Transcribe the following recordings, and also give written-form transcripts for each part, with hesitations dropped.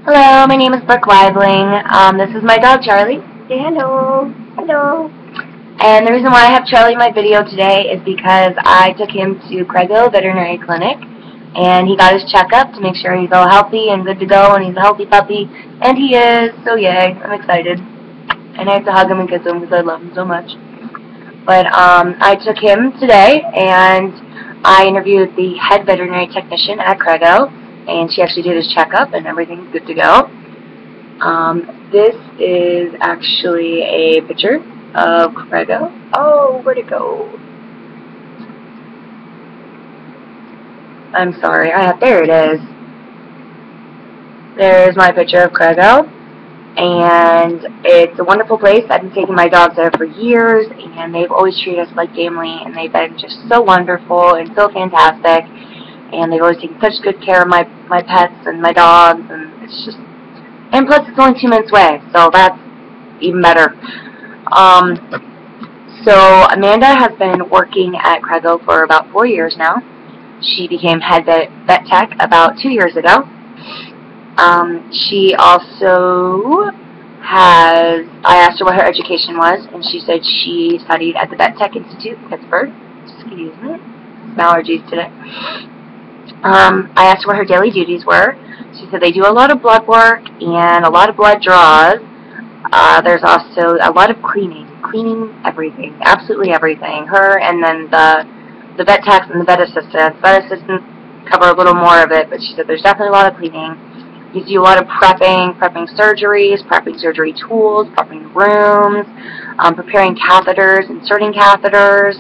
Hello, my name is Brooke Weibling. This is my dog Charlie. Say hello. Hello. And the reason why I have Charlie in my video today is because I took him to Craigo Veterinary Clinic and he got his checkup to make sure he's all healthy and good to go and he's a healthy puppy. And he is, so yay, I'm excited. And I have to hug him and kiss him because I love him so much. But I took him today and I interviewed the head veterinary technician at Craigo, and she actually did his checkup and everything's good to go. This is actually a picture of Craigo. Oh, where'd it go? I'm sorry, there it is. There's my picture of Craigo. And it's a wonderful place. I've been taking my dogs there for years, and they've always treated us like family, and they've been just so wonderful and so fantastic. And they've always taken such good care of my pets and my dogs, and it's just, and plus it's only 2 minutes away, so that's even better. So Amanda has been working at Craigo for about 4 years now. She became head vet tech about 2 years ago. She also I asked her what her education was, and she said she studied at the Vet Tech Institute in Pittsburgh. Excuse me, some allergies today. I asked her what her daily duties were. She said they do a lot of blood work and a lot of blood draws. There's also a lot of cleaning everything, absolutely everything. Her and then the vet techs and the vet assistants. Vet assistants cover a little more of it, but she said there's definitely a lot of cleaning. You do a lot of prepping surgeries, prepping surgery tools, prepping rooms, preparing catheters, inserting catheters.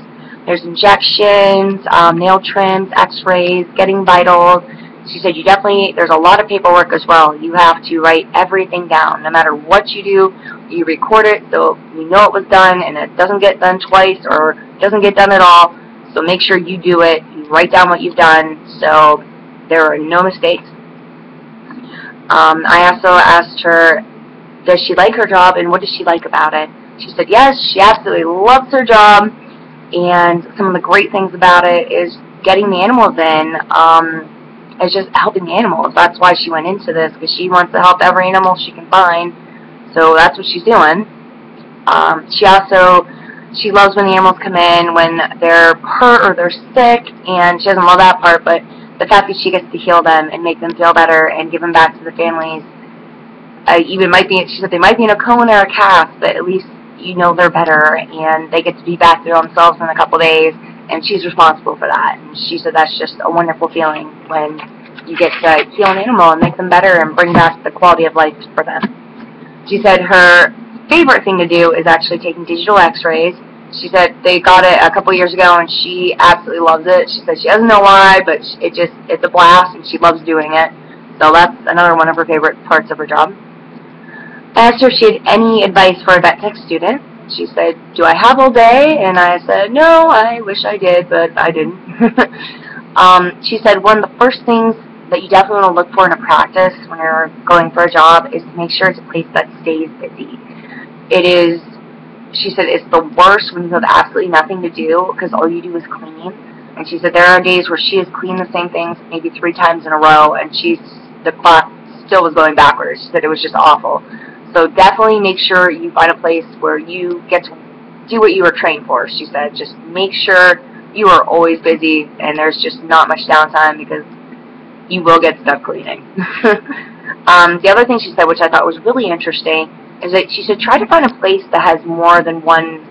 There's injections, nail trims, x-rays, getting vitals. She said there's a lot of paperwork as well. You have to write everything down. No matter what you do, you record it so you know it was done and it doesn't get done twice or doesn't get done at all. So make sure you do it. You write down what you've done so there are no mistakes. I also asked her, does she like her job and what does she like about it? She said yes, she absolutely loves her job, and some of the great things about it is getting the animals in, is just helping the animals. That's why she went into this, because she wants to help every animal she can find, so that's what she's doing. She loves when the animals come in when they're hurt or they're sick, and she doesn't love that part, but the fact that she gets to heal them and make them feel better and give them back to the families. She said they might be in a cone or a cast, but at least you know they're better and they get to be back to themselves in a couple days, and she's responsible for that. And she said that's just a wonderful feeling when you get to heal an animal and make them better and bring back the quality of life for them. She said her favorite thing to do is actually taking digital x-rays. She said they got it a couple years ago and she absolutely loves it. She said she doesn't know why, but it's a blast and she loves doing it. So that's another one of her favorite parts of her job. I asked her if she had any advice for a vet tech student. She said, do I have all day? And I said, no, I wish I did, but I didn't. She said one of the first things that you definitely want to look for in a practice when you're going for a job is to make sure it's a place that stays busy. She said it's the worst when you have absolutely nothing to do because all you do is clean. And she said there are days where she has cleaned the same things maybe 3 times in a row and the clock still was going backwards. She said it was just awful. So definitely make sure you find a place where you get to do what you were trained for. She said just make sure you are always busy and there's just not much downtime because you will get stuck cleaning. The other thing she said, which I thought was really interesting, is that she said try to find a place that has more than one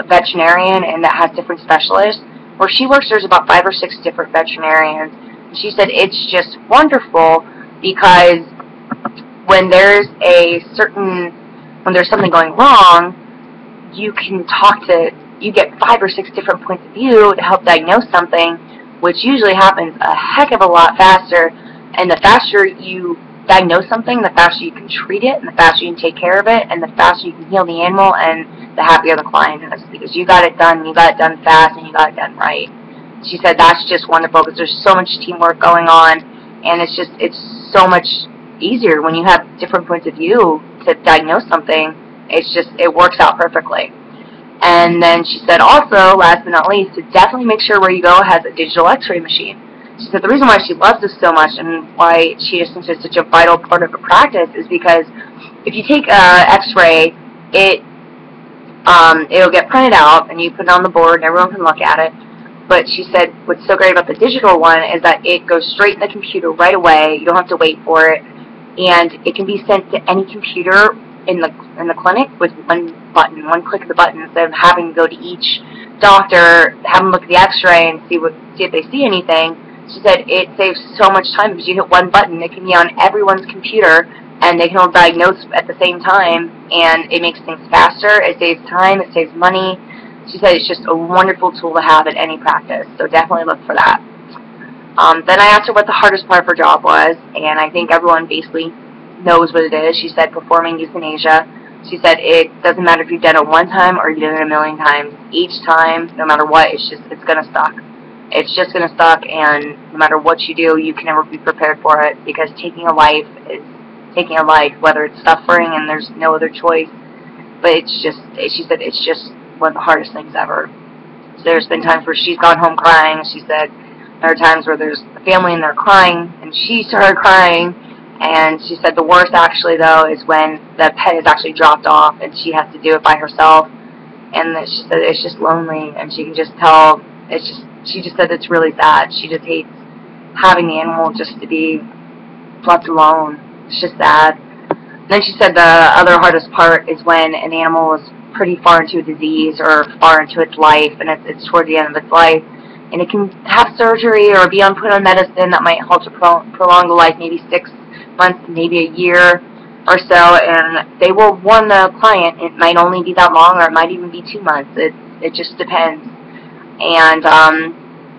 veterinarian and that has different specialists. Where she works, there's about 5 or 6 different veterinarians. She said it's just wonderful because when there's something going wrong, you get 5 or 6 different points of view to help diagnose something, which usually happens a heck of a lot faster. And the faster you diagnose something, the faster you can treat it, and the faster you can take care of it, and the faster you can heal the animal, and the happier the client is, because you got it done fast, and you got it done right. She said that's just wonderful, because there's so much teamwork going on, and it's so much easier when you have different points of view to diagnose something. It works out perfectly. And then she said also, last but not least, to definitely make sure where you go has a digital x-ray machine. She said the reason why she loves this so much and why she just thinks it's such a vital part of her practice is because if you take an X-ray, it'll get printed out and you put it on the board and everyone can look at it. But she said what's so great about the digital one is that it goes straight in the computer right away. You don't have to wait for it, and it can be sent to any computer in the clinic with one click of the button, instead of having to go to each doctor, have them look at the X-ray and see if they see anything. She said it saves so much time because you hit one button, it can be on everyone's computer, and they can all diagnose at the same time, and it makes things faster. It saves time. It saves money. She said it's just a wonderful tool to have in any practice, so definitely look for that. Then I asked her what the hardest part of her job was, and I think everyone basically knows what it is. She said performing euthanasia. She said it doesn't matter if you've done it one time or you've done it a million times. Each time, no matter what, it's going to suck. It's just going to suck, and no matter what you do, you can never be prepared for it, because taking a life is taking a life, whether it's suffering and there's no other choice. But she said it's just one of the hardest things ever. So there's been times where she's gone home crying. She said there are times where there's a family and they're crying, and she started crying. And she said the worst, actually, though, is when the pet is actually dropped off and she has to do it by herself. And she said it's just lonely, and she can just tell. She just said it's really sad. She just hates having the animal just to be left alone. It's just sad. Then she said the other hardest part is when an animal is pretty far into a disease or far into its life, and it's toward the end of its life, and it can have surgery or be put on medicine that might help to prolong the life, maybe 6 months, maybe a year or so, and they will warn the client it might only be that long, or it might even be 2 months. It just depends. And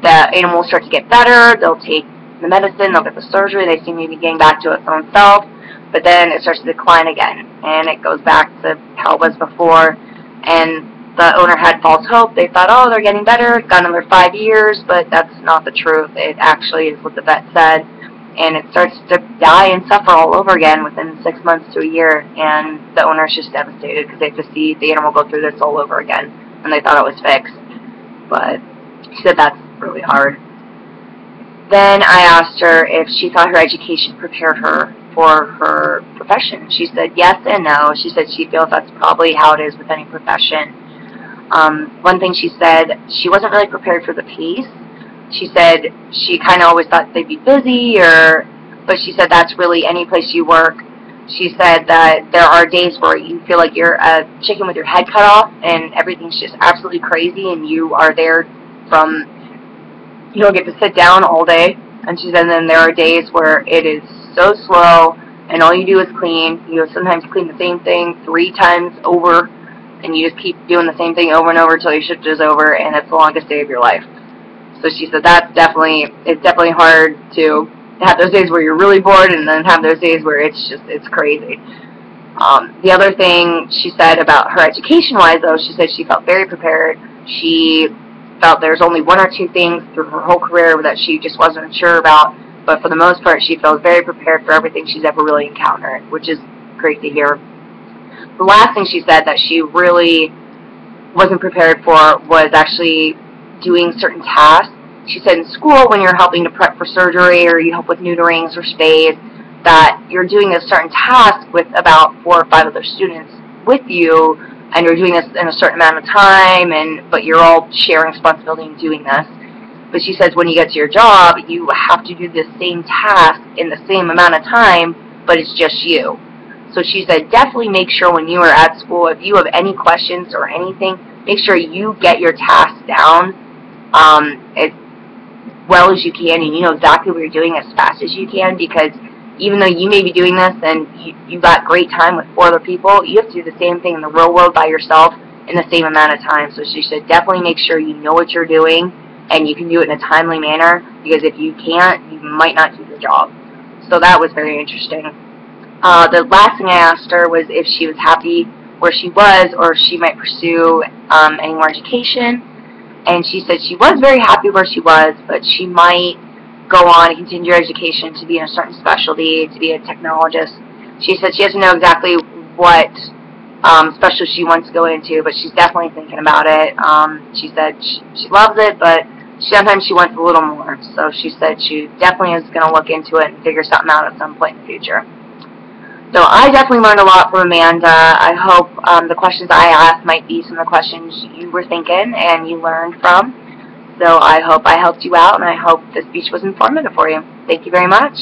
the animal will start to get better. They'll take the medicine, they'll get the surgery, they seem to be getting back to its own self, but then it starts to decline again, and it goes back to how it was before. And the owner had false hope. They thought, oh, they're getting better, it's got another 5 years, but that's not the truth. It actually is what the vet said, and it starts to die and suffer all over again within 6 months to a year, and the owner's just devastated because they have to see the animal go through this all over again, and they thought it was fixed. But she said that's really hard. Then I asked her if she thought her education prepared her for her profession. She said yes and no. She said she feels that's probably how it is with any profession. One thing she said, she wasn't really prepared for the pace. She said she kind of always thought they'd be busy, but she said that's really any place you work. She said that there are days where you feel like you're a chicken with your head cut off and everything's just absolutely crazy, and you are there you don't get to sit down all day. And she said then there are days where it is so slow and all you do is clean. You sometimes clean the same thing 3 times over, and you just keep doing the same thing over and over until your shift is over, and it's the longest day of your life. So she said it's definitely hard to have those days where you're really bored and then have those days where it's crazy. The other thing she said about her education-wise, though, she said she felt very prepared. She felt there's only 1 or 2 things through her whole career that she just wasn't sure about, but for the most part she feels very prepared for everything she's ever really encountered, which is great to hear. The last thing she said that she really wasn't prepared for was actually doing certain tasks. She said in school, when you're helping to prep for surgery or you help with neuterings or spays, that you're doing a certain task with about 4 or 5 other students with you, and you're doing this in a certain amount of time, but you're all sharing responsibility in doing this. But she says when you get to your job, you have to do the same task in the same amount of time, but it's just you. So she said definitely make sure when you are at school, if you have any questions or anything, make sure you get your tasks down as well as you can, and you know exactly what you're doing as fast as you can, because even though you may be doing this and you got great time with 4 other people, you have to do the same thing in the real world by yourself in the same amount of time. So she said definitely make sure you know what you're doing and you can do it in a timely manner, because if you can't, you might not do the job. So that was very interesting. The last thing I asked her was if she was happy where she was or if she might pursue any more education. And she said she was very happy where she was, but she might go on and continue her education to be in a certain specialty, to be a technologist. She said she doesn't know exactly what specialty she wants to go into, but she's definitely thinking about it. She said she loves it, but sometimes she wants a little more. So she said she definitely is going to look into it and figure something out at some point in the future. So I definitely learned a lot from Amanda. I hope the questions I asked might be some of the questions you were thinking and you learned from. So I hope I helped you out, and I hope this speech was informative for you. Thank you very much.